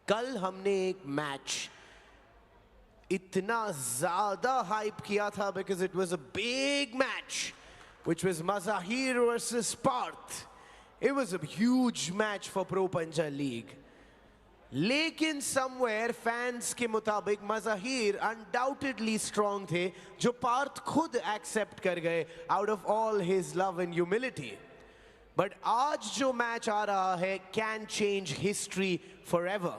कल हमने एक मैच इतना ज्यादा हाइप किया था because it was a big match which was Mazahir versus Parth. It was a huge match for Pro Punjab League. लेकिन somewhere fans के मुताबिक Mazahir undoubtedly strong थे जो पार्थ खुद accept कर गए out of all his love and humility. But आज जो मैच आ रहा है can change history forever.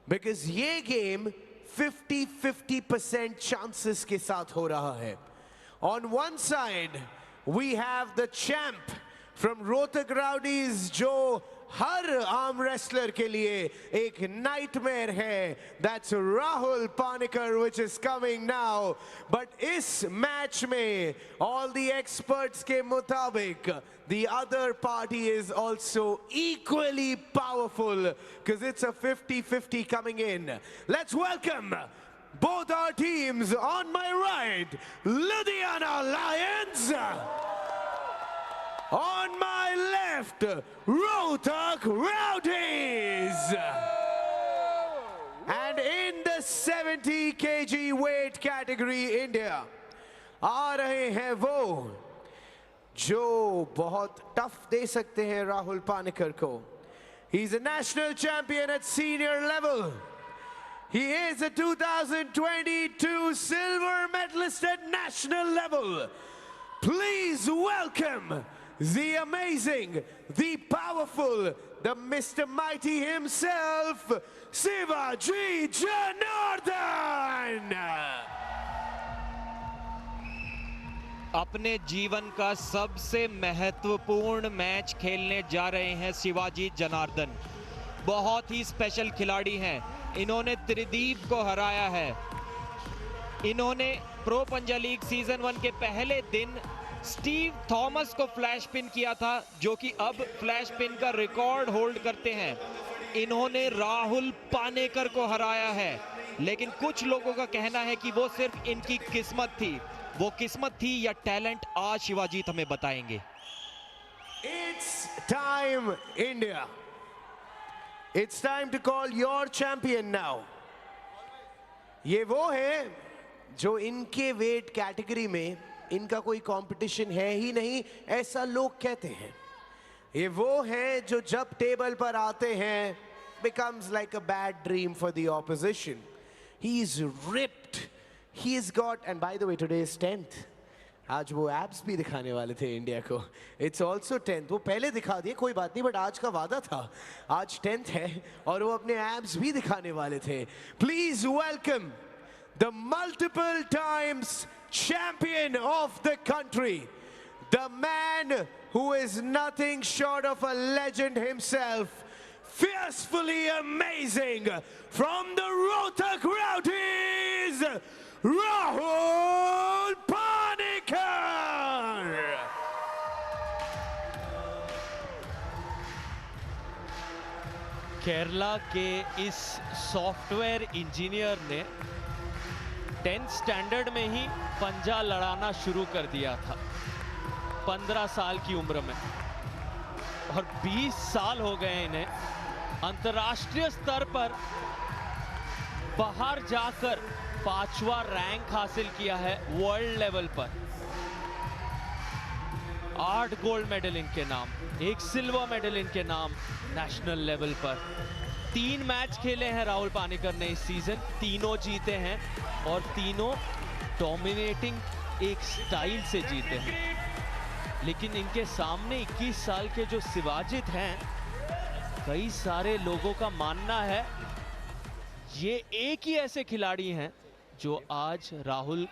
Because ये गेम 50-50% chances के साथ हो रहा है. On one side, we have the champ from Rohtak Rowdies जो हर आर्म रेसलर के लिए एक नाइटमेयर है. That's Rahul Panikkar, which is coming now. But इस मैच में all the experts के मुताबिक the other party is also equally powerful because it's a 50-50 coming in. Let's welcome both our teams. On my right, Ludhiana Lions. On my left, Rohtak Rowdies. And in the 70 kg weight category, India, आ रहे हैं वो जो बहुत tough they सकते हैं राहुल पानिकर को. He's a national champion at senior level. He is a 2022 silver medalist at national level. Please welcome the amazing, the powerful, the Mr. Mighty himself, Shivaji Janardhan. अपने जीवन का सबसे महत्वपूर्ण मैच खेलने जा रहे हैं शिवाजी जनार्दन. बहुत ही स्पेशल खिलाड़ी हैं. इन्होंने त्रिदीप को हराया है. इन्होंने प्रो पंजाब लीग सीजन 1 के पहले दिन स्टीव थॉमस को फ्लैश पिन किया था, जो कि अब फ्लैश पिन का रिकॉर्ड होल्ड करते हैं. इन्होंने राहुल पानेकर को हराया है. लेकिन कुछ लोगों का कहना है कि वो सिर्फ इनकी किस्मत थी. वो किस्मत थी या टैलेंट, आज शिवाजी हमें बताएंगे. It's time, India. It's time to call your champion now. ये वो है जो इनके वेट कैटेगरी में इनका कोई कंपटीशन है ही नहीं, ऐसा लोग कहते हैं. ये वो है जो जब टेबल पर आते हैं becomes like a bad dream for the opposition. He's ripped. He's got, and by the way, today is 10th. आज वो एब्स भी दिखाने वाले थे इंडिया को. It's also 10th. वो पहले दिखा दिए, कोई बात नहीं, बट आज का वादा था. आज 10th है और वो अपने एब्स भी दिखाने वाले थे. Please welcome the multiple times champion of the country, the man who is nothing short of a legend himself, fiercely amazing, from the Rohtak Rowdies, Rahul Panikkar. Kerala के इस सॉफ्टवेयर इंजीनियर ने 10th स्टैंडर्ड में ही पंजा लड़ाना शुरू कर दिया था 15 साल की उम्र में, और 20 साल हो गए इन्हें अंतर्राष्ट्रीय स्तर पर बाहर जाकर 5वां रैंक हासिल किया है वर्ल्ड लेवल पर. 8 गोल्ड मेडल इनके नाम, 1 सिल्वर मेडल इनके नाम नेशनल लेवल पर. 3 मैच खेले हैं राहुल पानिकर ने इस सीजन, तीनों जीते हैं और तीनों डोमिनेटिंग एक स्टाइल से जीते हैं. लेकिन इनके सामने 21 साल के जो शिवाजित हैं, कई सारे लोगों का मानना है ये एक ही ऐसे खिलाड़ी हैं जो आज राहुल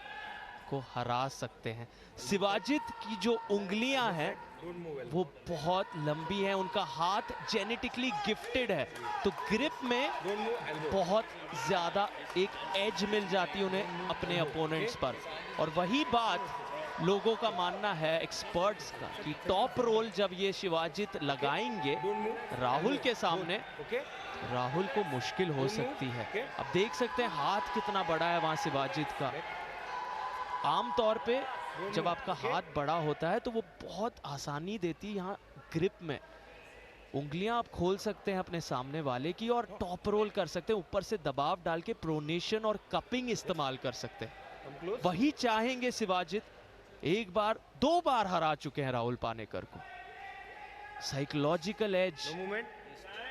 को हरा सकते हैं. शिवाजित की जो उंगलियां हैं वो बहुत लंबी हैं, उनका हाथ जेनेटिकली गिफ्टेड है, तो ग्रिप में बहुत ज्यादा एक एज मिल जाती है उन्हें अपने अपोनेंट्स पर. और वही बात लोगों का मानना है, एक्सपर्ट्स का, कि टॉप रोल जब ये शिवाजित लगाएंगे राहुल के सामने, राहुल को मुश्किल हो सकती है. अब देख सकते हैं हाथ कितना बड़ा है वहां शिवाजित का. आमतौर पे जब आपका हाथ बड़ा होता है तो वो बहुत आसानी देती है यहाँ ग्रिप में. उंगलियां आप खोल सकते हैं अपने सामने वाले की और टॉप रोल कर सकते हैं, ऊपर से दबाव डाल के प्रोनेशन और कपिंग इस्तेमाल कर सकते हैं। वही चाहेंगे शिवाजित। एक बार, 2 बार हरा चुके हैं राहुल पानेकर को। साइकोलॉजिकल एज,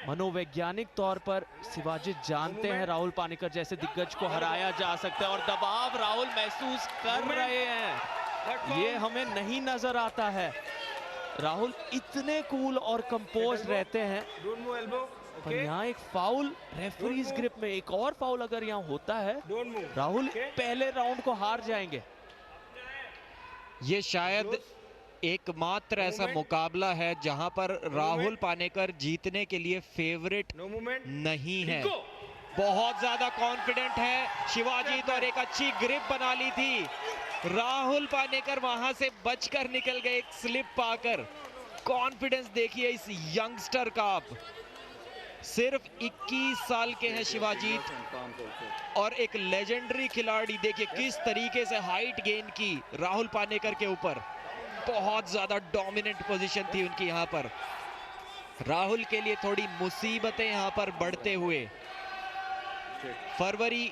मनोवैज्ञानिक तौर पर शिवाजित जानते हैं राहुल पानेकर जैसे दिग्गज को हराया जा सकता है और दबाव राहुल महसूस कर रहे हैं। ये हमें नहीं नजर आता है। राहुल इतने कूल और कंपोज रहते हैं, पर यहाँ एक फाउल रेफरीज ग्रिप में, एक और फाउल अगर यहाँ होता है राहुल पहले राउंड को हार जाएंगे। ये शायद एकमात्र ऐसा मुकाबला है जहां पर राहुल पानेकर जीतने के लिए फेवरेट नहीं है। बहुत ज्यादा कॉन्फिडेंट है शिवाजीत और एक अच्छी ग्रिप बना ली थी। राहुल पानेकर वहां से बचकर निकल गए एक स्लिप पाकर। कॉन्फिडेंस देखिए इस यंगस्टर का। आप सिर्फ 21 साल के हैं शिवाजीत और एक लेजेंडरी खिलाड़ी। देखिए किस तरीके से हाइट गेन की राहुल पानेकर के ऊपर। बहुत ज्यादा डोमिनेंट पोजीशन थी उनकी यहां पर। राहुल के लिए थोड़ी मुसीबतें यहां पर बढ़ते हुए। फरवरी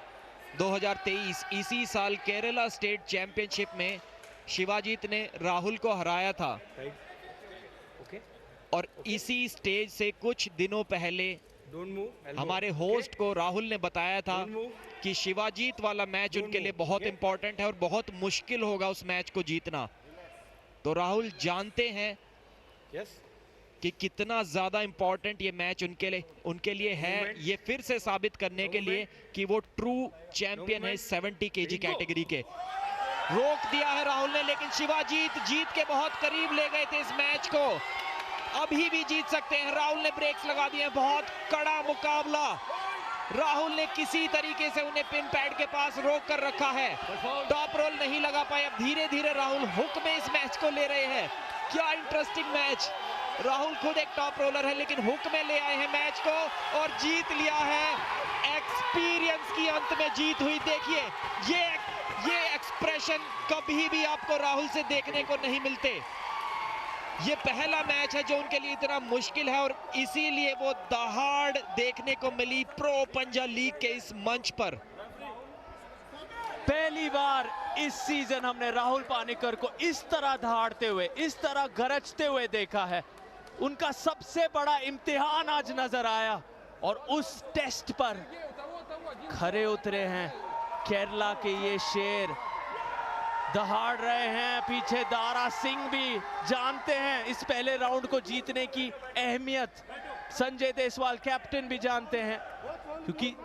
2023 इसी साल केरला स्टेट चैंपियनशिप में शिवाजीत ने राहुल को हराया था और इसी स्टेज से कुछ दिनों पहले हमारे होस्ट को राहुल ने बताया था कि शिवाजीत वाला मैच उनके लिए बहुत इंपॉर्टेंट है और बहुत मुश्किल होगा उस मैच को जीतना। तो राहुल जानते हैं कि कितना ज्यादा इंपॉर्टेंट ये मैच उनके लिए है। ये फिर से साबित करने के लिए कि वो ट्रू चैंपियन है 70 केजी कैटेगरी के। रोक दिया है राहुल ने, लेकिन शिवाजीत जीत के बहुत करीब ले गए थे इस मैच को। अभी भी जीत सकते हैं। राहुल ने ब्रेक्स लगा दिए। बहुत कड़ा मुकाबला। राहुल ने किसी तरीके से उन्हें पिन पैड के पास रोक कर रखा है। टॉप रोल नहीं लगा पाए। अब धीरे धीरे राहुल हुक में इस मैच को ले रहे हैं। क्या इंटरेस्टिंग मैच। राहुल खुद एक टॉप रोलर है, लेकिन हुक में ले आए हैं मैच को और जीत लिया है। एक्सपीरियंस की अंत में जीत हुई। देखिए ये एक्सप्रेशन कभी भी आपको राहुल से देखने को नहीं मिलते। ये पहला मैच है जो उनके लिए इतना मुश्किल है और इसीलिए वो दहाड़ देखने को मिली प्रो पंजा लीग के इस मंच पर। पहली बार इस सीजन हमने राहुल पानेकर को इस तरह दहाड़ते हुए, इस तरह गरजते हुए देखा है। उनका सबसे बड़ा इम्तिहान आज नजर आया और उस टेस्ट पर खरे उतरे हैं केरला के ये शेर। दहाड़ रहे हैं। पीछे दारा सिंह भी जानते हैं इस पहले राउंड को जीतने की अहमियत। संजय देसवाल कैप्टन भी जानते हैं, क्योंकि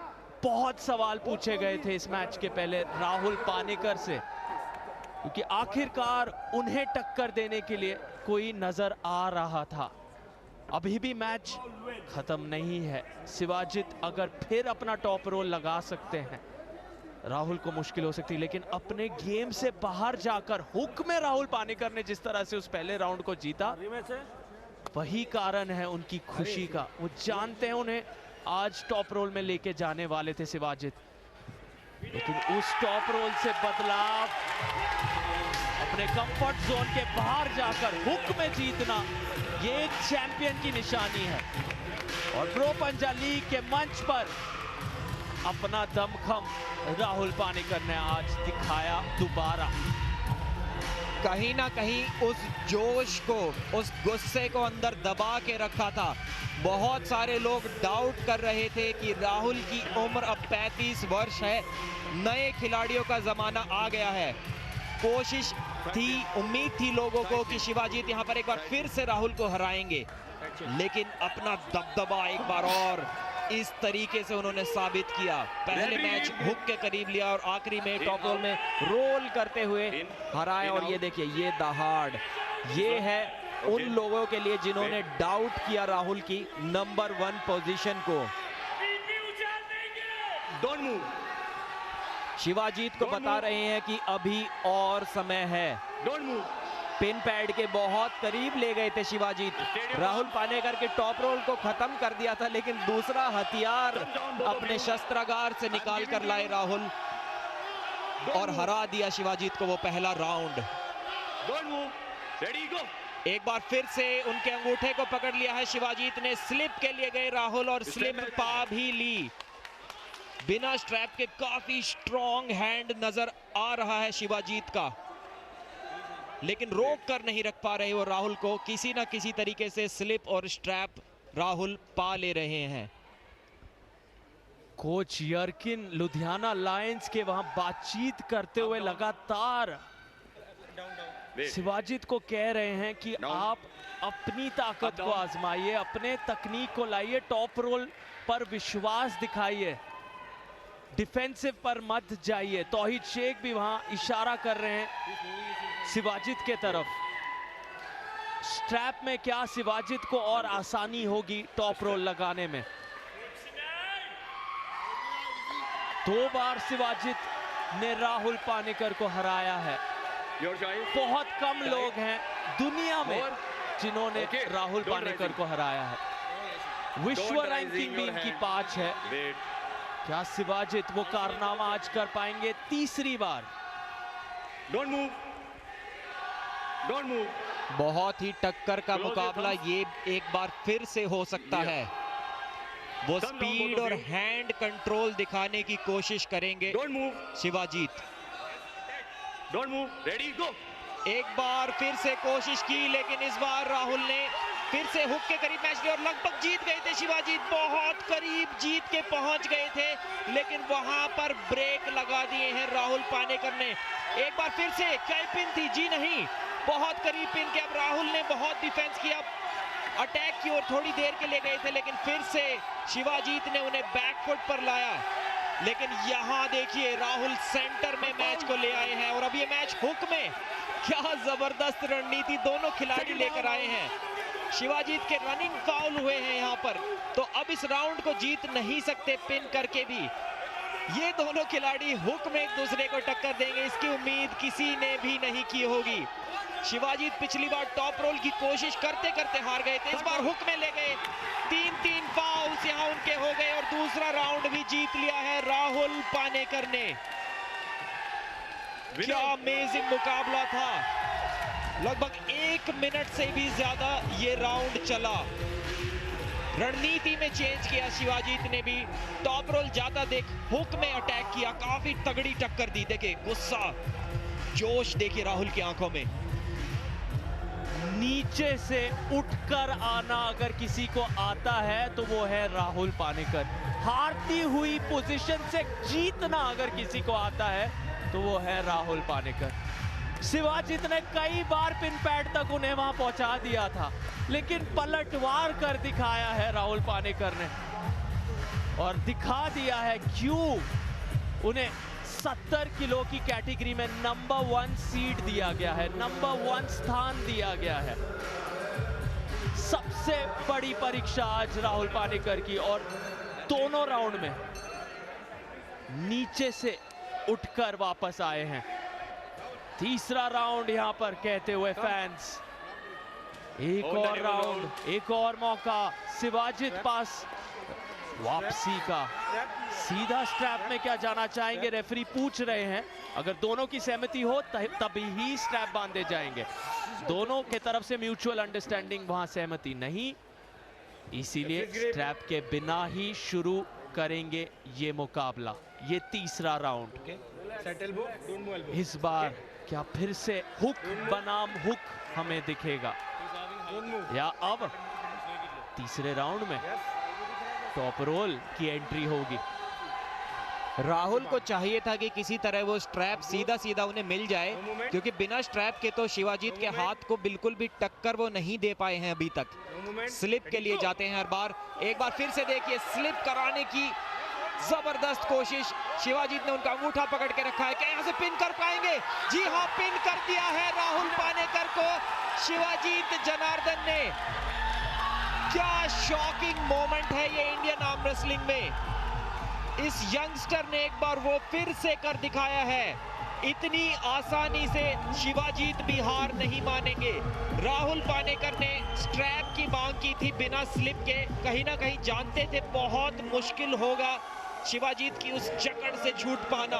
बहुत सवाल पूछे गए थे इस मैच के पहले राहुल पानेकर से, क्योंकि आखिरकार उन्हें टक्कर देने के लिए कोई नजर आ रहा था। अभी भी मैच खत्म नहीं है। शिवाजीत अगर फिर अपना टॉप रोल लगा सकते हैं, राहुल को मुश्किल हो सकती है, लेकिन अपने गेम से बाहर जाकर हुक में राहुल पानेकर ने जिस तरह से उस पहले राउंड को जीता, वही कारण है उनकी खुशी का। वो जानते हैं उन्हें आज टॉप रोल में लेके जाने वाले थे शिवाजीत, लेकिन उस टॉप रोल से बदलाव, अपने कंफर्ट जोन के बाहर जाकर हुक में जीतना, ये एक चैंपियन की निशानी है। और प्रो पंजा लीग के मंच पर अपना दमखम राहुल पानेकर ने आज दिखाया दोबारा। कहीं ना कहीं उस जोश को, उस गुस्से को अंदर दबा के रखा था। बहुत सारे लोग डाउट कर रहे थे कि राहुल की उम्र अब 35 वर्ष है, नए खिलाड़ियों का जमाना आ गया है। कोशिश थी, उम्मीद थी लोगों को कि शिवाजीत यहां पर एक बार फिर से राहुल को हराएंगे, लेकिन अपना दबदबा एक बार और इस तरीके से उन्होंने साबित किया। पहले मैच हुक के करीब लिया और आखिरी में टॉप रोल में रोल करते हुए हराया। और ये देखिए, ये दहाड़, ये है उन लोगों के लिए जिन्होंने डाउट किया राहुल की नंबर 1 पोजीशन को। शिवाजीत को बता रहे हैं कि अभी और समय है। पिन पैड के बहुत करीब ले गए थे शिवाजीत। राहुल पानेकर के टॉप रोल को खत्म कर दिया था, लेकिन दूसरा हथियार अपने शस्त्रागार से निकाल कर लाए राहुल और हरा दिया शिवाजीत को वो पहला राउंड। एक बार फिर से उनके अंगूठे को पकड़ लिया है शिवाजीत ने। स्लिप के लिए गए राहुल और स्लिप पा भी ली। बिना स्ट्रैप के काफी स्ट्रॉन्ग हैंड नजर आ रहा है शिवाजीत का, लेकिन रोक कर नहीं रख पा रहे वो राहुल को। किसी ना किसी तरीके से स्लिप और स्ट्रैप राहुल पा ले रहे हैं। कोच यर्किन लुधियाना लायंस के वहां बातचीत करते हुए लगातार शिवाजीत को कह रहे हैं कि आप अपनी ताकत को आजमाइए, अपने तकनीक को लाइए, टॉप रोल पर विश्वास दिखाइए, डिफेंसिव पर मत जाइए। तौहीद शेख भी वहां इशारा कर रहे हैं शिवाजीत के तरफ। स्ट्रैप में क्या शिवाजीत को और आसानी होगी टॉप रोल लगाने में। 2 बार शिवाजीत ने राहुल पानेकर को हराया है। बहुत कम लोग हैं दुनिया में जिन्होंने राहुल पानेकर को हराया है। विश्व रैंकिंग भी इनकी 5 है। क्या शिवाजीत वो कारनामा आज कर पाएंगे? तीसरी बार। बहुत ही टक्कर का मुकाबला ये एक बार फिर से हो सकता है। वो स्पीड और हैंड कंट्रोल दिखाने की कोशिश करेंगे शिवाजीत। एक बार फिर से कोशिश की, लेकिन इस बार राहुल ने फिर से हुक के करीब मैच लिया और लगभग जीत गए थे शिवाजीत। बहुत करीब जीत के पहुंच गए थे, लेकिन वहां पर ब्रेक लगा दिए हैं राहुल पानेकर ने। एक बार फिर से क्या पिन थी? जी नहीं, बहुत करीब पिन के। अब राहुल ने बहुत डिफेंस किया, अटैक की ओर थोड़ी देर के लिए गए थे, लेकिन फिर से शिवाजीत ने उन्हें बैकफुट पर लाया। लेकिन यहां देखिए राहुल सेंटर में मैच को ले आए हैं और अब ये मैच हुक में। क्या जबरदस्त रणनीति दोनों खिलाड़ी लेकर आए हैं। शिवाजीत के रनिंग फाउल हुए हैं यहां पर, तो अब इस राउंड को जीत नहीं सकते पिन करके भी। ये दोनों खिलाड़ी हुक में एक दूसरे को टक्कर देंगे, इसकी उम्मीद किसी ने भी नहीं की होगी। शिवाजीत पिछली बार टॉप रोल की कोशिश करते करते हार गए थे, इस बार हुक में ले गए। 3 फाउल्स यहां उनके हो गए और दूसरा राउंड भी जीत लिया है राहुल पानेकर ने। क्या अमेजिंग मुकाबला था। लगभग 1 मिनट से भी ज्यादा ये राउंड चला। रणनीति में चेंज किया शिवाजीत ने भी। टॉप रोल ज्यादा देख हुक में अटैक किया, काफी तगड़ी टक्कर दी। देखिए गुस्सा, जोश देखिए राहुल की आंखों में। नीचे से उठकर आना अगर किसी को आता है तो वो है राहुल पानेकर। हारती हुई पोजीशन से जीतना अगर किसी को आता है तो वो है राहुल पानेकर। शिवाजीत ने कई बार पिन पैड तक उन्हें वहां पहुंचा दिया था, लेकिन पलटवार कर दिखाया है राहुल पानेकर ने और दिखा दिया है क्यों उन्हें 70 किलो की कैटेगरी में नंबर 1 सीड दिया गया है, नंबर 1 स्थान दिया गया है। सबसे बड़ी परीक्षा आज राहुल पानेकर की और दोनों राउंड में नीचे से उठकर वापस आए हैं। तीसरा राउंड यहां पर कहते हुए फैंस, एक और राउंड, एक और मौका शिवाजीत पास वापसी का। सीधा स्ट्रैप में क्या जाना चाहेंगे? रेफरी पूछ रहे हैं। अगर दोनों की सहमति हो तभी ही स्ट्रैप बांधे जाएंगे। दोनों के तरफ से म्यूचुअल अंडरस्टैंडिंग वहां सहमति नहीं, इसीलिए स्ट्रैप के बिना ही शुरू करेंगे ये मुकाबला, ये तीसरा राउंड। इस बार क्या फिर से हुक बनाम हुक हमें दिखेगा या अब तीसरे राउंड में टॉप रोल की एंट्री होगी? राहुल को चाहिए था कि किसी तरह वो स्ट्रैप सीधा सीधा उन्हें मिल जाए, क्योंकि बिना स्ट्रैप के तो शिवाजीत के हाथ को बिल्कुल भी टक्कर वो नहीं दे पाए हैं अभी तक। स्लिप के लिए जाते हैं हर बार। एक बार फिर से देखिए स्लिप कराने की जबरदस्त कोशिश। शिवाजीत ने उनका अंगूठा पकड़ के रखा है, क्या यहां से पिन कर पाएंगे? जी हाँ, पिन कर दिया है राहुल पानेकर को शिवाजीत जनार्दन ने। क्या शॉकिंग मोमेंट है ये इंडियन आर्म रेसलिंग में। इस यंगस्टर ने एक बार वो फिर से कर दिखाया है। इतनी आसानी से शिवाजीत भी हार नहीं मानेंगे। राहुल पानेकर ने स्ट्रैप की मांग की थी बिना स्लिप के, कहीं ना कहीं जानते थे बहुत मुश्किल होगा शिवाजीत की उस जकड़ से छूट पाना।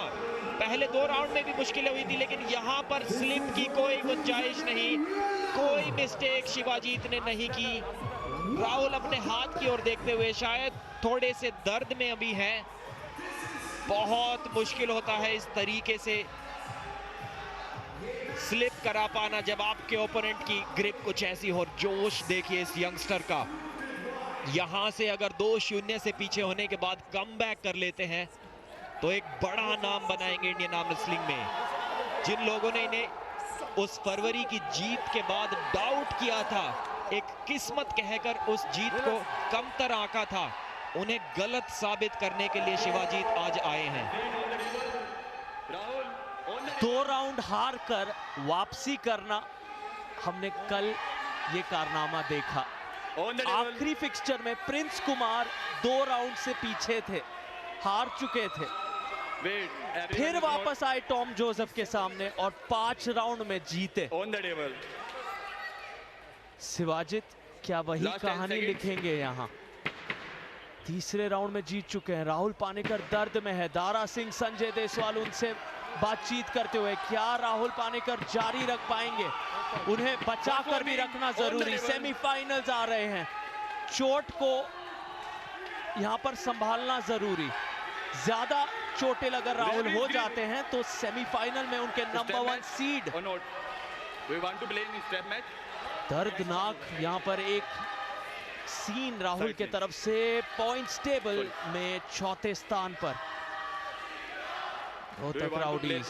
पहले 2 राउंड में भी मुश्किलें हुई थी, लेकिन यहाँ पर स्लिप की कोई गुंजाइश नहीं, कोई मिस्टेक शिवाजीत ने नहीं की। राहुल अपने हाथ की ओर देखते हुए शायद थोड़े से दर्द में अभी हैं। बहुत मुश्किल होता है इस तरीके से स्लिप करा पाना जब आपके ओपोनेंट की ग्रिप कुछ ऐसी हो। जोश देखिए इस यंगस्टर का, यहां से अगर 2-0 से पीछे होने के बाद कमबैक कर लेते हैं तो एक बड़ा नाम बनाएंगे इंडियन आर्म रेसलिंग में। जिन लोगों ने इन्हें उस फरवरी की जीत के बाद डाउट किया था, एक किस्मत कहकर उस जीत को कमतर आंका था, उन्हें गलत साबित करने के लिए शिवाजीत आज आए हैं। 2 राउंड हार कर वापसी करना, हमने कल ये कारनामा देखा। आखिरी फिक्सचर में प्रिंस कुमार 2 राउंड से पीछे थे, हार चुके थे, फिर वापस आए टॉम जोसेफ के सामने और 5 राउंड में जीते। शिवाजीत क्या वही कहानी लिखेंगे यहाँ? तीसरे राउंड में जीत चुके हैं। राहुल पानेकर दर्द में है। दारा सिंह, संजय देसवाल उनसे बातचीत करते हुए, क्या राहुल पानेकर जारी रख पाएंगे? उन्हें बचाकर भी रखना जरूरी। सेमीफाइनल्स आ रहे हैं, चोट को यहां पर संभालना जरूरी। ज्यादा चोटें अगर राहुल हो जाते हैं तो सेमीफाइनल में उनके नंबर 1 सीड। दर्दनाक यहां पर एक सीन राहुल के तरफ से। पॉइंट्स टेबल में 4थे स्थान पर रोहतक राउडीज।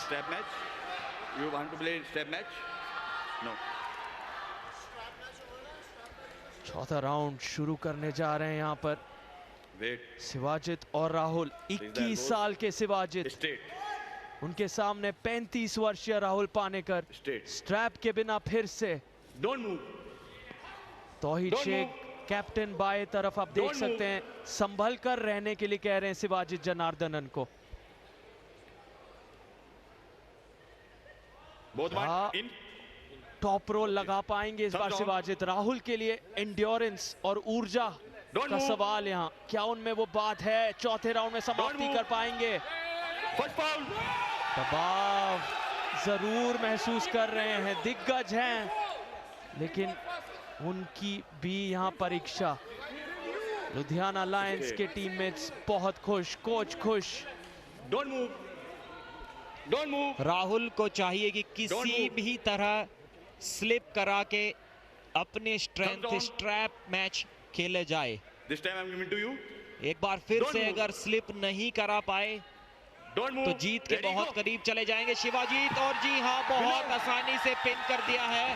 चौथा राउंड शुरू करने जा रहे हैं यहाँ पर शिवाजीत और राहुल। 21 साल के शिवाजीत, उनके सामने 35 वर्षीय राहुल पानेकर। स्ट्रैप के बिना फिर से तौहीद शेख कैप्टन बाएं तरफ आप देख सकते हैं, संभल कर रहने के लिए कह रहे हैं शिवाजीत जनार्दनन को। टॉप रोल लगा पाएंगे इस बार शिवाजीत? राहुल के लिए एंड्योरेंस और ऊर्जा का सवाल यहाँ, क्या उनमें वो बात है? चौथे राउंड में समाप्ति कर पाएंगे? दबाव जरूर महसूस कर रहे हैं, दिग्गज हैं, लेकिन उनकी भी यहाँ परीक्षा। लुधियाना लायंस के टीममेट्स बहुत खुश, कोच खुश। राहुल को चाहिए कि किसी भी तरह स्लिप करा के अपने स्ट्रेंथ स्ट्रैप मैच खेले जाए। एक बार फिर से अगर स्लिप नहीं करा पाए तो जीत के बहुत करीब चले जाएंगे शिवाजीत। और जी हाँ, बहुत आसानी से पिन कर दिया है।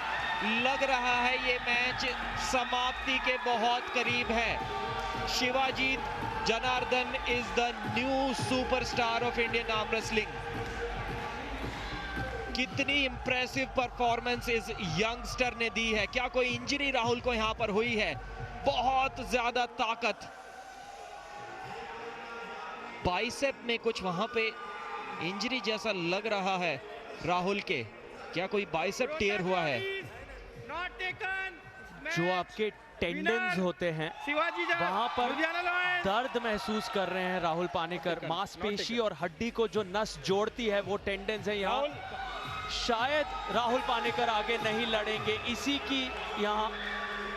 लग रहा है ये मैच समाप्ति के बहुत करीब है। Shivajeet Janardan is the new superstar of Indian arm wrestling. कितनी इंप्रेसिव परफॉर्मेंस इस यंगस्टर ने दी है। क्या कोई इंजरी राहुल को यहां पर हुई है? बहुत ज्यादा ताकत। बाइसेप में कुछ वहां पे इंजरी जैसा लग रहा है राहुल के। क्या कोई बाइसेप टियर हुआ है? जो आपके टेंडन्स होते हैं वहां पर दर्द महसूस कर रहे हैं राहुल पानेकर। मांसपेशी और हड्डी को जो नस जोड़ती है वो टेंडन्स है यहाँ। शायद राहुल पानेकर आगे नहीं लड़ेंगे, इसी की यहाँ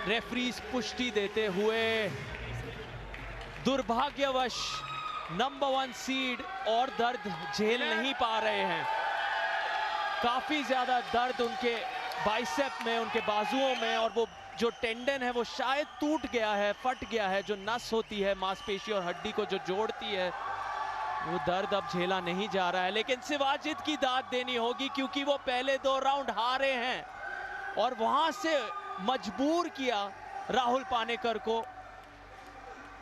रेफरीज पुष्टि देते हुए। दुर्भाग्यवश नंबर 1 सीड और दर्द झेल नहीं पा रहे हैं। काफी ज्यादा दर्द उनके बाइसेप में, उनके बाजुओं में, और वो जो टेंडन है वो शायद टूट गया है, फट गया है। जो नस होती है मांसपेशी और हड्डी को जो जोड़ती है, वो दर्द अब झेला नहीं जा रहा है। लेकिन शिवाजीत की दाद देनी होगी क्योंकि वो पहले 2 राउंड हारे हैं और वहां से मजबूर किया राहुल पानेकर को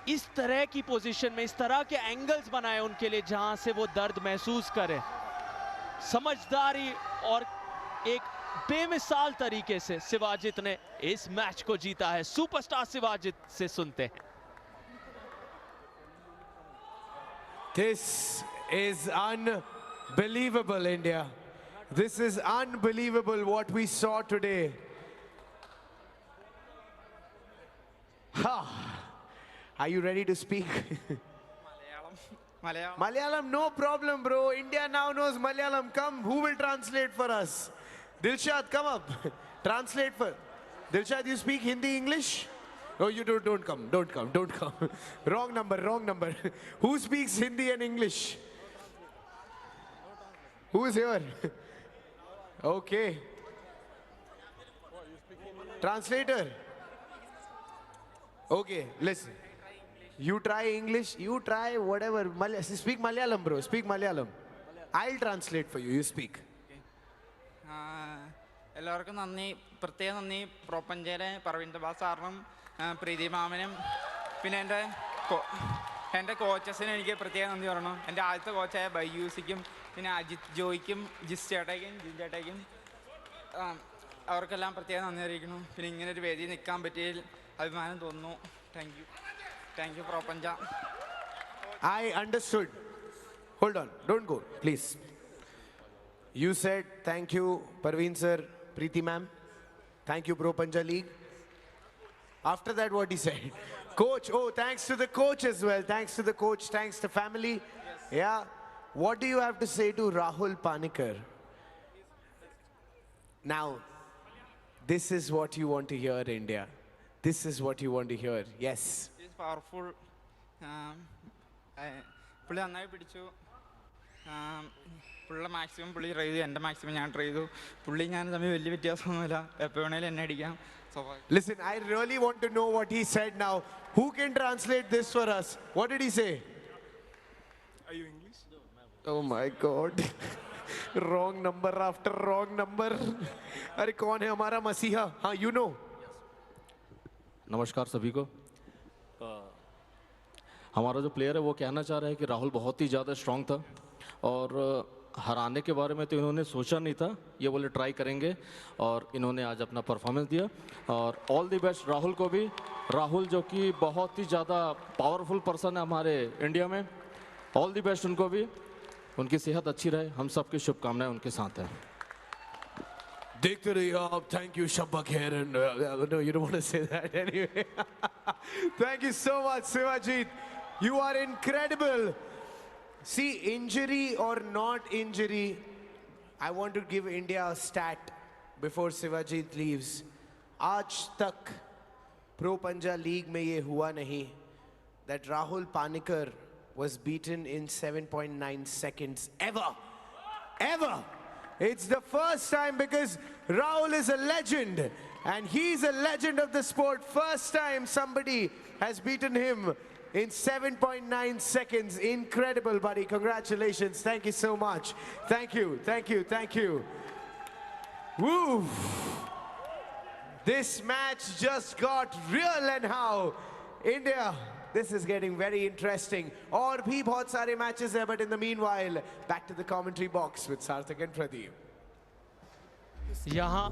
इस तरह की पोजीशन में, इस तरह के एंगल्स बनाए उनके लिए जहां से वो दर्द महसूस करे। समझदारी और एक बेमिसाल तरीके से शिवाजीत ने इस मैच को जीता है। सुपरस्टार शिवाजीत से सुनते हैं। This is unbelievable, India. This is unbelievable what we saw today. Ha! Are you ready to speak? Malayalam, no problem, bro. India now knows Malayalam. Come, who will translate for us? Dilshad, come up. Translate for. Dilshad, you speak Hindi, English? No, you don't come. Don't come. Don't come. Wrong number. Wrong number. Who speaks Hindi and English? Who is here? Okay. Translator. Okay, listen. You try English, you try whatever. Speak Malayalam, bro. Speak Malayalam. I'll translate for you. You speak. എല്ലാവർക്കും നന്ദി, പ്രത്യേകം നന്ദി പ്രൊപ്പഞ്ചേരെ പർവീൻ ദബാസ് സാറിനും പ്രീതി മാമനും പിന്നെ എൻ്റെ കോച്ചസിനും എനിക്ക് പ്രത്യേകം നന്ദി പറയണം. എൻ്റെ ആദ്യത്തെ കോച്ചായ ബൈയൂസിക്കും പിന്നെ അജിത് ജോയ്ക്കും ജിസ് ചേട്ടയ്ക്കും ജിൻ ചേട്ടയ്ക്കും അവർക്കെല്ലാം പ്രത്യേകം നന്ദി അറിയിക്കണം. പിന്നെ ഇങ്ങനെ ഒരു വേദി നിൽക്കാൻ പറ്റിയതിൽ അഭിമാനം തോന്നുന്നു. താങ്ക് യു പ്രൊപ്പഞ്ച. I understood. Hold on. Don't go, please. You said thank you, Parveen sir, Preeti ma'am. Thank you, Pro Panja League. After that, what he said? Coach, oh, thanks to the coach as well. Thanks to the coach, thanks to family. Yes. Yeah. What do you have to say to Rahul Panikkar? Now, this is what you want to hear, India. This is what you want to hear. Yes. He's powerful. പുള്ളി നന്നായി പിടിച്ചു. പുള്ളിയുടെ maximum പുള്ളി try ചെയ്തു, എൻ്റെ maximum ഞാൻ try ചെയ്തു. പുള്ളി ഞാൻ തമ്മിൽ വലിയ വ്യത്യാസമൊന്നുമില്ല, എപ്പോൾ വേണേലും എന്നെ അടിക്കാം. Listen, I really want to know what he said now. Who can translate this for us? What did he say? Are you English? Oh my God. Wrong number after wrong number. अरे कौन है हमारा मसीहा? हाँ, you know. नमस्कार सभी को. हमारा जो प्लेयर है वो कहना चाह रहा है कि राहुल बहुत ही ज़्यादा स्ट्रांग था और हराने के बारे में तो इन्होंने सोचा नहीं था. ये बोले ट्राई करेंगे और इन्होंने आज अपना परफॉर्मेंस दिया. और ऑल दी बेस्ट राहुल को भी. राहुल जो कि बहुत ही ज़्यादा पावरफुल पर्सन है हमारे इंडिया में. ऑल दी बेस्ट उनको भी. उनकी सेहत अच्छी रहे. हम सबकी शुभकामनाएं उनके साथ हैं. देखते रहिए आप. Thank you, Shabba Khair. No, you don't want to say that anyway. Thank you so much, Sivajit. You are incredible. See, injury or not injury, I want to give India a stat before Sivajit leaves. आज तक Pro Panja League में ये हुआ नहीं that Rahul Panikkar was beaten in 7.9 seconds ever. Ever. It's the first time because Rahul is a legend and he's a legend of the sport. First time somebody has beaten him in 7.9 seconds. Incredible, buddy. Congratulations. Thank you so much. Thank you. Thank you. Thank you. Woo! This match just got real and how India, this is getting very interesting. और भी बहुत सारे matches हैं, but in the meanwhile, back to the commentary box with Sarthak and Pradeep. यहाँ